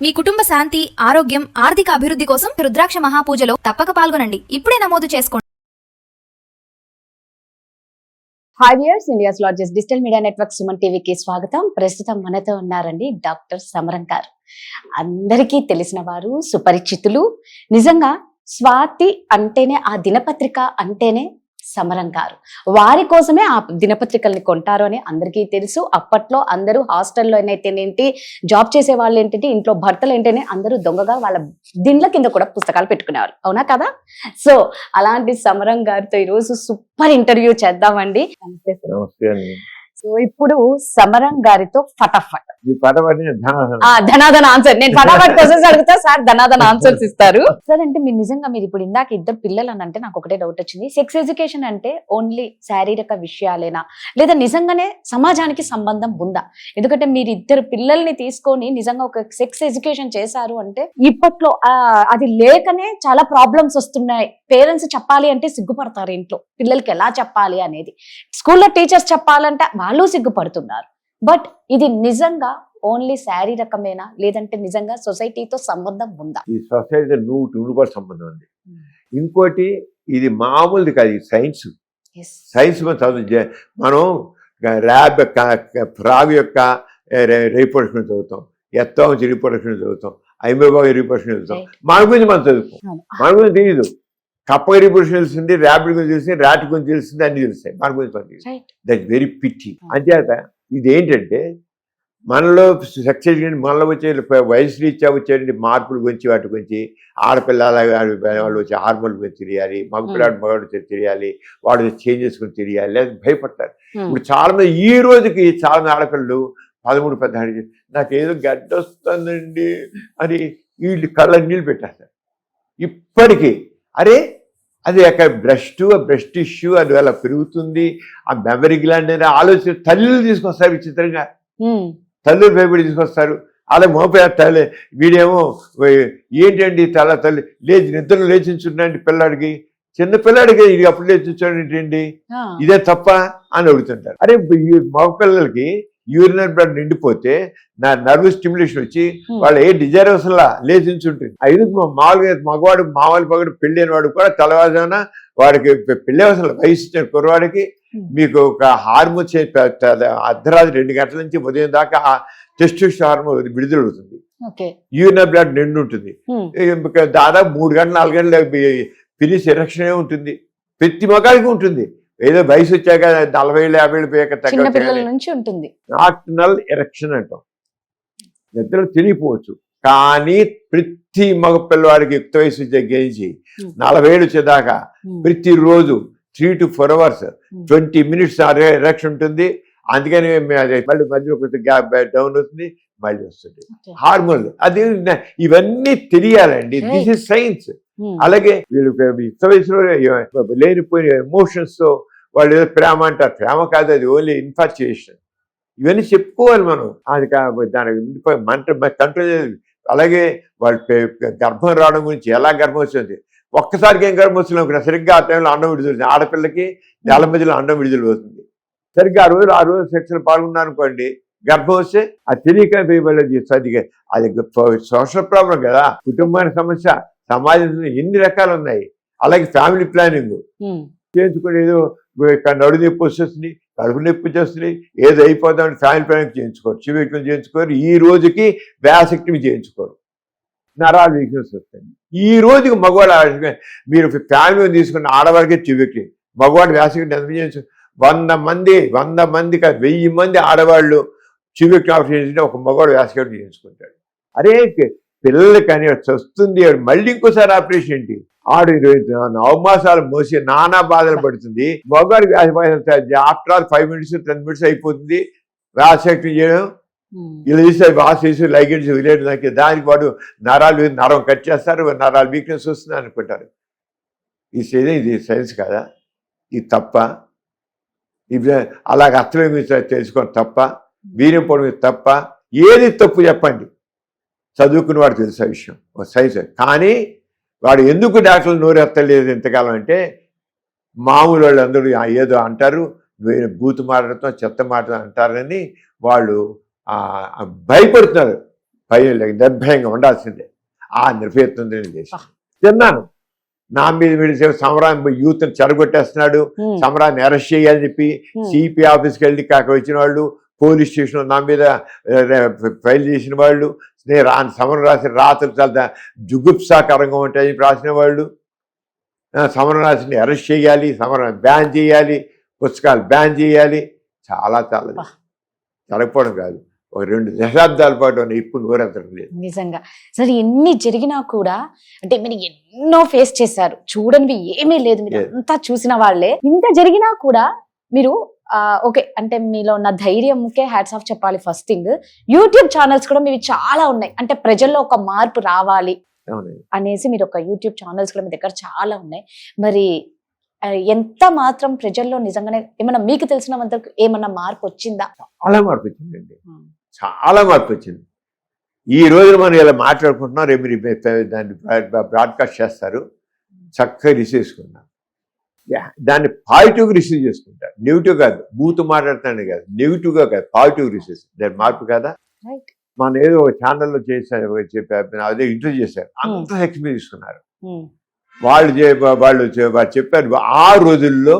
మీ కుటుంబ శాంతి, ఆరోగ్యం, ఆర్థిక అభివృద్ధి కోసం రుద్రాక్ష మహాపూజలో తప్పక పాల్గొనండి. ఇప్పుడే నమోదు చేసుకోండి. Hi viewers, India's largest digital media network Suman టీవీకి స్వాగతం. ప్రస్తుతం మనతో ఉన్నారండి డాక్టర్ సమరం గారు. అందరికీ తెలిసిన వారు, సుపరిచితులు. నిజంగా స్వాతి అంటేనే, ఆ దినపత్రిక అంటేనే సమరం గారు. వారి కోసమే ఆ దినపత్రికల్ని కొంటారు అని అందరికీ తెలుసు. అప్పట్లో అందరూ హాస్టల్లో అయితేనేంటి, జాబ్ చేసే వాళ్ళు ఏంటంటే, ఇంట్లో భర్తలు ఏంటనే అందరూ దొంగగా వాళ్ళ దిండ్ల కింద కూడా పుస్తకాలు పెట్టుకునేవారు. అవునా కదా? సో అలాంటి సమరం గారితో ఈరోజు సూపర్ ఇంటర్వ్యూ చేద్దామండి. నమస్తే. సో ఇప్పుడు సమరం గారితో ఫటాఫట్ ధనాధన ఆన్సర్. నేను ఫటాఫట్ క్వశ్చన్స్ అడుగుతా, సార్ ధనాధన ఆన్సర్స్ ఇస్తారు. సార్ అంటే మీరు నిజంగా మీరు ఇప్పుడు ఇందాక ఇద్దరు పిల్లలు అని అంటే నాకు ఒకటే డౌట్ వచ్చింది. సెక్స్ ఎడ్యుకేషన్ అంటే ఓన్లీ శారీరక విషయాలేనా, లేదా నిజంగానే సమాజానికి సంబంధం ఉందా? ఎందుకంటే మీరు ఇద్దరు పిల్లల్ని తీసుకొని నిజంగా ఒక సెక్స్ ఎడ్యుకేషన్ చేశారు అంటే, ఇప్పట్లో అది లేకనే చాలా ప్రాబ్లమ్స్ వస్తున్నాయి. పేరెంట్స్ చెప్పాలి అంటే సిగ్గుపడతారు ఇంట్లో, పిల్లలకి ఎలా చెప్పాలి అనేది. స్కూల్లో టీచర్స్ చెప్పాలంటే వాళ్ళు సిగ్గుపడుతున్నారు. బట్ ఇది నిజంగా ఓన్లీ శారీరకమేనా, లేదంటే నిజంగా సొసైటీతో సంబంధం ఉందా? ఈ సొసైటీతో 100% సంబంధం ఉంది. ఇంకోటి, ఇది మామూలుది కాదు, ఇది సైన్స్. సైన్స్ మనం ర్యాబ్ ఫ్రాగ్ యొక్క రీప్రొడక్షన్ చదువుతాం, ఎత్తాంచి రీప్రొడక్షన్ చదువుతాం, ఐమోబాగ్ రీప్రొడక్షన్ చదువుతాం. మన గురించి మనం చదువుతాం, మన గురించి తెలియదు. కప్ప రీప్రొడక్షన్ తెలిసింది, ర్యాబిట్ గురించి తెలిసింది, ర్యాట్ గురించి తెలిసింది, అన్ని తెలుస్తాయి. మన గురించి మనకి దట్ వెరీ పిట్టి. అంచేత ఇదేంటంటే, మనలో సెక్స్ ఎడ్యుకేషన్, మనలో వచ్చే వయసు రీత్యా వచ్చే మార్పుల గురించి, వాటి గురించి, ఆడపిల్ల వాళ్ళు వచ్చే హార్మోన్ గురించి తెలియాలి, మగపిల్లాడు మగవాడు తెలియాలి, వాడు చేంజెస్ గురించి తెలియాలి, లేదా భయపడతారు. ఇప్పుడు చాలా మంది ఈ రోజుకి చాలా మంది ఆడపిల్లలు 13-14 నాకు ఏదో గడ్డ వస్తుందండి అని వీళ్ళు కళ్ళ నీళ్ళు పెట్టేస్తారు. ఇప్పటికీ అరే అది అక్కడ బ్రెస్ట్ టిష్యూ అది అలా పెరుగుతుంది, ఆ మెమరీ గ్లాండ్ అనే ఆలోచన తల్లులు తీసుకొస్తారు. విచిత్రంగా తల్లులు భయపడి తీసుకొస్తారు. అలా మోపేస్తారు. వీడేమో ఏంటండి తల్లి నిద్రలు లేచించుండండి పిల్లాడికి, చిన్న పిల్లాడికి ఇది అప్పుడు లేచించండి ఏంటి, ఇదే తప్ప అని అడుగుతుంటారు. అరే మగ పిల్లలకి యూరినరీ బ్లడ్ నిండిపోతే నా నర్వస్ స్టిమ్యులేషన్ వచ్చి వాళ్ళు ఏ డిజైర్ అసలు లేచించుంటుంది. ఐదు మామూలుగా మగవాడు మామూలు పగడు పెళ్ళైన వాడు కూడా తెల్లవారుజామున వాడికి పెళ్ళి అసలు వయసు ఇచ్చిన కుర్రవాడికి మీకు ఒక హార్మోన్ అర్ధరాత్రి 2 గంటల నుంచి ఉదయం దాకా ఆ టెస్టోస్టెరాన్ హార్మోన్ విడుదలవుతుంది. యూరినరీ బ్లడ్ నిండి ఉంటుంది. దాదాపు 3 గంటలు 4 గంటలు ఫినిష్ ఎరెక్షన్ ఉంటుంది. ప్రతి మగాడికి ఉంటుంది. ఏదో వయసు వచ్చాక 40-50 పోయాక ఉంటుంది. నాక్టర్నల్ ఎరెక్షన్ అంటాం. నిద్రలు తెలియపోవచ్చు, కానీ ప్రతి మగ పిల్లవాడికి యుక్త వయసు వచ్చే గెలిచి 40 ఏళ్ళు వచ్చేదాకా ప్రతిరోజు 3 to 4 hours 20 minutes ఎరెక్షన్ ఉంటుంది. అందుకని మళ్ళీ మధ్యలో కొంచెం గ్యాప్ డౌన్ అవుతుంది, మళ్ళీ వస్తుంది హార్మోన్. అది ఇవన్నీ తెలియాలండి. This is science. అలాగే వీళ్ళు యుక్త వయసులో లేనిపోయిన ఎమోషన్స్ తో వాళ్ళు ఏదో ప్రేమ అంటారు. ప్రేమ కాదు, అది ఓన్లీ ఇన్ఫార్చుయేషన్. ఇవన్నీ చెప్పుకోవాలి మనం. అది దానికి మంట కంట్రోల్ చేయాలి. అలాగే వాళ్ళు గర్భం రావడం గురించి, ఎలా గర్భం వచ్చింది, ఒక్కసారికి ఏం గర్భం వచ్చినా సరిగ్గా ఆ టైంలో అండం విడుదల, ఆడపిల్లకి నెల మధ్యలో అండం విడుదల అవుతుంది. సరిగ్గా ఆ రోజు సెక్స్ లో పాల్గొన్నారు అనుకోండి, గర్భం వస్తే అది తెలియక అది సోషల్ ప్రాబ్లం కదా, కుటుంబానికి సమస్య, సమాజంలో ఎన్ని రకాలు ఉన్నాయి. అలాగే ఫ్యామిలీ ప్లానింగ్ చేయించుకుని ఏదో నడు నొప్పి వస్తుంది, కడుపు నొప్పి చేస్తుంది, ఏదో అయిపోతామని ఫ్యామిలీ ప్లానింగ్ చేయించుకోరు, చివరికి చేయించుకోరు. ఈ రోజుకి వ్యాసెక్టమీ చేయించుకోరు, నరాలు వీక్నెస్ వస్తాయి. ఈ రోజుకి మగవాడు, మీరు ఫ్యామిలీ తీసుకున్న ఆడవాడికే చివరికి, మగవాడు వ్యాసెక్టమీ ఎంత చేయించు 100 మంది కాదు 1000 మంది ఆడవాళ్ళు చివరికి ఆపరేషన్ చేసి ఒక మగవాడు వ్యాసెక్టమీ చేయించుకుంటాడు. అరే పిల్లలు కానీ వస్తుంది, మళ్ళీ ఇంకోసారి ఆపరేషన్ ఏంటి? 9 మాసాలు మోసి నానా బాధలు పడుతుంది. మగవాడికి ఆఫ్టర్ ఆల్ 5 minutes 10 minutes అయిపోతుంది వ్యాసెక్టమీ చేయడం. ఇలా చేస్తే వాసి లైగెండ్స్ వదిలేదు, దానికి వాడు నరం కట్ చేస్తారు, నరాలు వీక్నెస్ వస్తుంది అనుకుంటారు. ఇది సైన్స్ కదా? ఇది తప్ప? ఇది అలాగ అర్థమే తెలుసుకోండి తప్ప, వీర్యం పోవడం తప్ప. ఏది తప్పు చెప్పండి, చదువుకున్న వాడు తెలుసు ఆ విషయం, సైన్స్. కానీ వాడు ఎందుకు డాక్టర్లు నోరెత్తలేదు ఇంతకాలం అంటే, మామూలు వాళ్ళు అందరూ ఏదో అంటారు, బూతు మాట్లాడతాం, చెత్త మాట్లాడతాం అంటారని వాళ్ళు భయపడుతున్నారు. భయం లేదు, నిర్భయంగా ఉండాల్సిందే. ఆ నిర్భయత్వం నేను చేశాను. తిన్నాను. నా మీద విడిసే సమరాన్ని యూత్ని చెడగొట్టేస్తున్నాడు, సమరాన్ని అరెస్ట్ చేయాలని చెప్పి సిపి ఆఫీస్కి వెళ్ళి అక్కడ వచ్చిన వాళ్ళు, పోలీస్ స్టేషన్లో నా మీద ఫైల్ చేసిన వాళ్ళు, నేను సమరం రాసిన రాత్రులు చాలా జుగుప్సాకరంగా ఉంటాయని రాసిన వాళ్ళు, సమరం రాసిన అరెస్ట్ చేయాలి, సమరం బ్యాన్ చేయాలి, పుస్తకాలు బ్యాన్ చేయాలి, చాలా చాలా జరగకపోవడం కాదు, ఒక 2 దశాబ్దాల పాటు ఇప్పుడు నోరెత్తడం లేదు. నిజంగా సరే, ఎన్ని జరిగినా కూడా అంటే మీరు ఎన్నో ఫేస్ చేశారు, చూడనివి ఏమీ లేదు, మీరు అంతా చూసిన వాళ్ళే. ఇంత జరిగినా కూడా మీరు ఓకే అంటే మీలో ఉన్న ధైర్యంకే హ్యాట్స్ ఆఫ్ చెప్పాలి. ఫస్ట్ థింగ్, యూట్యూబ్ ఛానల్స్ కూడా మీవి చాలా ఉన్నాయి, అంటే ప్రజల్లో ఒక మార్పు రావాలి అనేసి మీరు ఒక యూట్యూబ్ ఛానల్స్ కూడా మీ దగ్గర చాలా ఉన్నాయి. మరి ఎంత మాత్రం ప్రజల్లో నిజంగానే ఏమన్నా మీకు తెలిసినంత ఏమన్నా మార్పు వచ్చిందా? చాలా మార్పు వచ్చిందండి, చాలా మార్పు వచ్చింది. ఈ రోజున మనం ఇలా మాట్లాడుకుంటున్నాం, రేపు మీరు దాన్ని బ్రాడ్కాస్ట్ చేస్తారు, చక్కగా రిసీవ్ చేసుకున్నాం. దాన్ని పాజిటివ్గా రిసీవ్ చేసుకుంటారు, నెగిటివ్ కాదు. బూతు మాట్లాడుతాను కాదు, నెగిటివ్గా కాదు, పాజిటివ్ రిసీవ్. దాని మార్పు కదా. మన ఏదో ఒక ఛానల్లో చేశారు, చెప్పారు, అదే ఇంటర్వ్యూ చేశారు, అంత ఎక్స్పీరియన్స్ తీసుకున్నారు. వాళ్ళు చెప్పారు 6 రోజుల్లో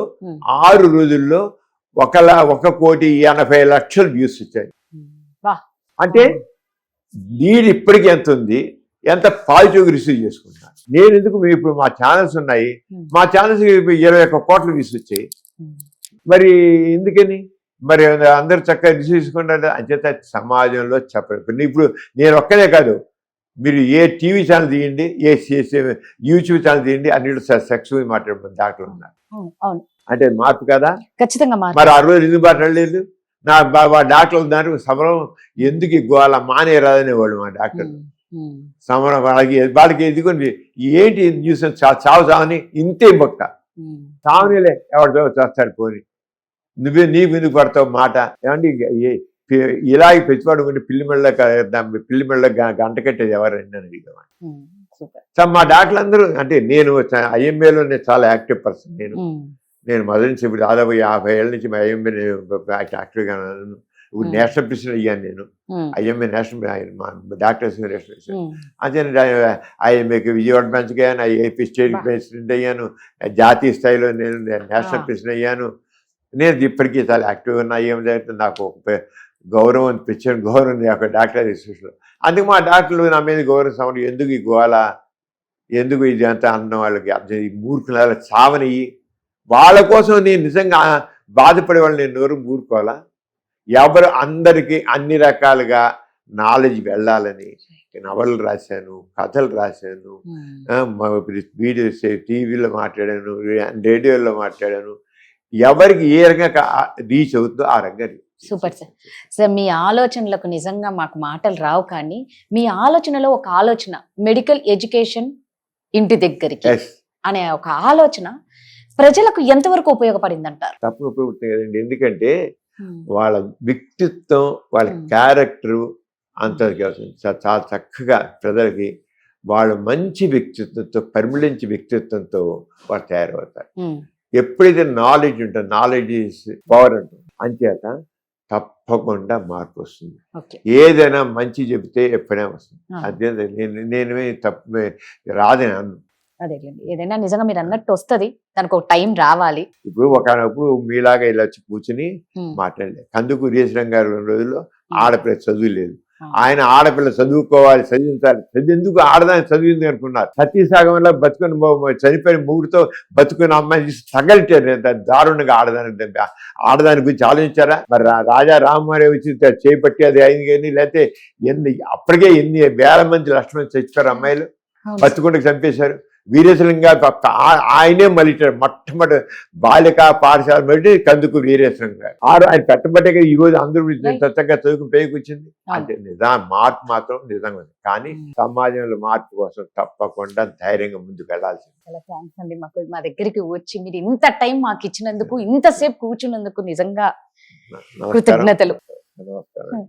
1,80,00,000 వ్యూస్ వచ్చాయి. అంటే నీడు ఇప్పటికీ ఎంత ఉంది, ఎంత పాజిటివ్గా రిసీవ్ చేసుకుంటాను. నేను ఎందుకు ఇప్పుడు మా ఛానల్స్ ఉన్నాయి, మా ఛానల్స్ 21 కోట్ల వ్యూస్ వచ్చాయి. మరి ఎందుకని మరి అందరూ చక్కగా రిసీవ్ చేసుకుంటారు. అంచేత సమాజంలో చెప్పరు. ఇప్పుడు నేను ఒక్కనే కాదు, మీరు ఏ టీవీ ఛానల్ తీయండి, ఏ యూట్యూబ్ ఛానల్ తీయండి, అన్నింటి సెక్స్ మాట్లాడుతున్న డాక్టర్లు ఉన్నారు. అంటే మార్పు కదా. ఖచ్చితంగా. మరి ఆ రోజు ఎందుకు మాట్లాడలేదు? నా డాక్టర్లు ఉన్నారు, సమరం ఎందుకు గోళ మానేరాదనే వాళ్ళు మా డాక్టర్లు. సమరం వాళ్ళకి ఎదుగుని ఏంటి న్యూస్ చావు చావని ఇంతే మొక్క చావనిలే, ఎవరితో చేస్తాడు పోని, నీ ఎందుకు పడతావు మాట. ఏమంటే ఇలాగే పెట్టుబడుకుంటే పిల్లి మెళ్ళ గంట కట్టేది ఎవరండి అని అడిగామండి. మా డాక్టర్లు అందరూ, అంటే నేను ఐఎంఏలో చాలా యాక్టివ్ పర్సన్. నేను మొదటి నుంచి ఇప్పుడు దాదాపు 50 ఏళ్ళ నుంచి ఐఎంఏ యాక్టివ్గా ఉన్నాను. ఇప్పుడు నేషనల్ ప్రెసిడెంట్ అయ్యాను నేను, ఐఎంఏ నేషనల్ డాక్టర్స్ అదే ఐఎంఏకి విజయవాడ బ్రాంచ్కి అయ్యాను, ఏపీ స్టేట్ ప్రెసిడెంట్ అయ్యాను, జాతీయ స్థాయిలో నేను నేషనల్ ప్రెసిడెంట్ అయ్యాను. నేను ఇప్పటికీ చాలా యాక్టివ్గా ఉన్నా. ఏం జరుగుతుంది, నాకు ఒక గౌరవం పిచ్చిన గౌరవం ఒక డాక్టర్ ఇన్స్టిట్యూషన్లో. అందుకు మా డాక్టర్లు నా మీద గౌరవం సమయం. ఎందుకు ఈ గోళ, ఎందుకు ఇది అంతా అన్న వాళ్ళకి ఈ మూర్ఖుల చావనియ్యి. వాళ్ళ కోసం నేను నిజంగా బాధపడే వాళ్ళు నేను నోరు మూరుకోవాలా? ఎవరు అందరికీ అన్ని రకాలుగా నాలెడ్జ్ వెళ్ళాలని నవలు రాశాను, కథలు రాశాను, వీడియోస్ టీవీలో మాట్లాడాను, రేడియోలో మాట్లాడాను. ఎవరికి ఏ రకంగా రీచ్ అవుతుందో ఆ రకంగా. Super sir. సార్ మీ ఆలోచనలకు నిజంగా మాకు మాటలు రావు, కానీ మీ ఆలోచనలో ఒక ఆలోచన, మెడికల్ ఎడ్యుకేషన్ ఇంటి దగ్గరికి అనే ఒక ఆలోచన ప్రజలకు ఎంతవరకు ఉపయోగపడింది అంటారు? తప్పని ఉపయోగపడుతుంది కదండి. ఎందుకంటే వాళ్ళ వ్యక్తిత్వం, వాళ్ళ క్యారెక్టరు అంత చాలా చక్కగా ప్రజలకి వాళ్ళు మంచి వ్యక్తిత్వంతో, పరిమళించి వ్యక్తిత్వంతో వాళ్ళు తయారవుతారు. ఎప్పుడైతే నాలెడ్జ్ ఉంటుంది, నాలెడ్జ్ ఈజ్ పవర్ అంటుంది. అంచేత తప్పకుండా మార్పు వస్తుంది. ఏదైనా మంచి చెబితే ఎప్పుడైనా వస్తుంది. అదే నేనే తప్పు రాదని అన్ను. అదేలేండి, ఏదైనా నిజంగా మీరు అన్నట్టు వస్తుంది, దానికి ఒక టైం రావాలి. ఇప్పుడు ఒకనప్పుడు మీలాగా ఇలా వచ్చి కూర్చుని మాట్లాడలేదు. కందుకూరి వీరేశలింగం గారు 2 రోజుల్లో ఆడపిల్ల చదువు లేదు, ఆయన ఆడపిల్ల చదువుకోవాలి, చదివించాలి, చదివేందుకు ఆడదాన్ని చదివింది అనుకున్నారు. సతీసాగం వల్ల బతుకుని చనిపోయిన ముగ్గురితో బతుకుని అమ్మాయి తగలిటారు దారుణంగా. ఆడదాని గురించి ఆలోచించారా? మరి రాజా రామ్మోహన్ వచ్చి చేపట్టి అది అయింది. కానీ లేకపోతే అప్పటికే ఎన్ని వేల మంది, లక్షల మంది చచ్చిపోయారు అమ్మాయిలు, బతుకుండకు చంపేశారు. వీరేశలింగం గారు ఆయనే మలిచాడు. మొట్టమొదటి బాలికా పాఠశాల బట్టి కందుకూరి వీరేశలింగం గారు. ఆయన పెట్టబట్టే ఈ రోజు అందరూ చక్కగా చదువుకుని పైకి వచ్చింది. అంటే మార్పు మాత్రం నిజంగా ఉంది. కానీ సమాజంలో మార్పు కోసం తప్పకుండా ధైర్యంగా ముందుకు వెళ్ళాల్సింది. చాలా థ్యాంక్స్ అండి, మాకు మా దగ్గరికి వచ్చి మీరు ఇంత టైం మాకు ఇచ్చినందుకు, ఇంతసేపు కూర్చున్నందుకు నిజంగా కృతజ్ఞతలు. నమస్కారం.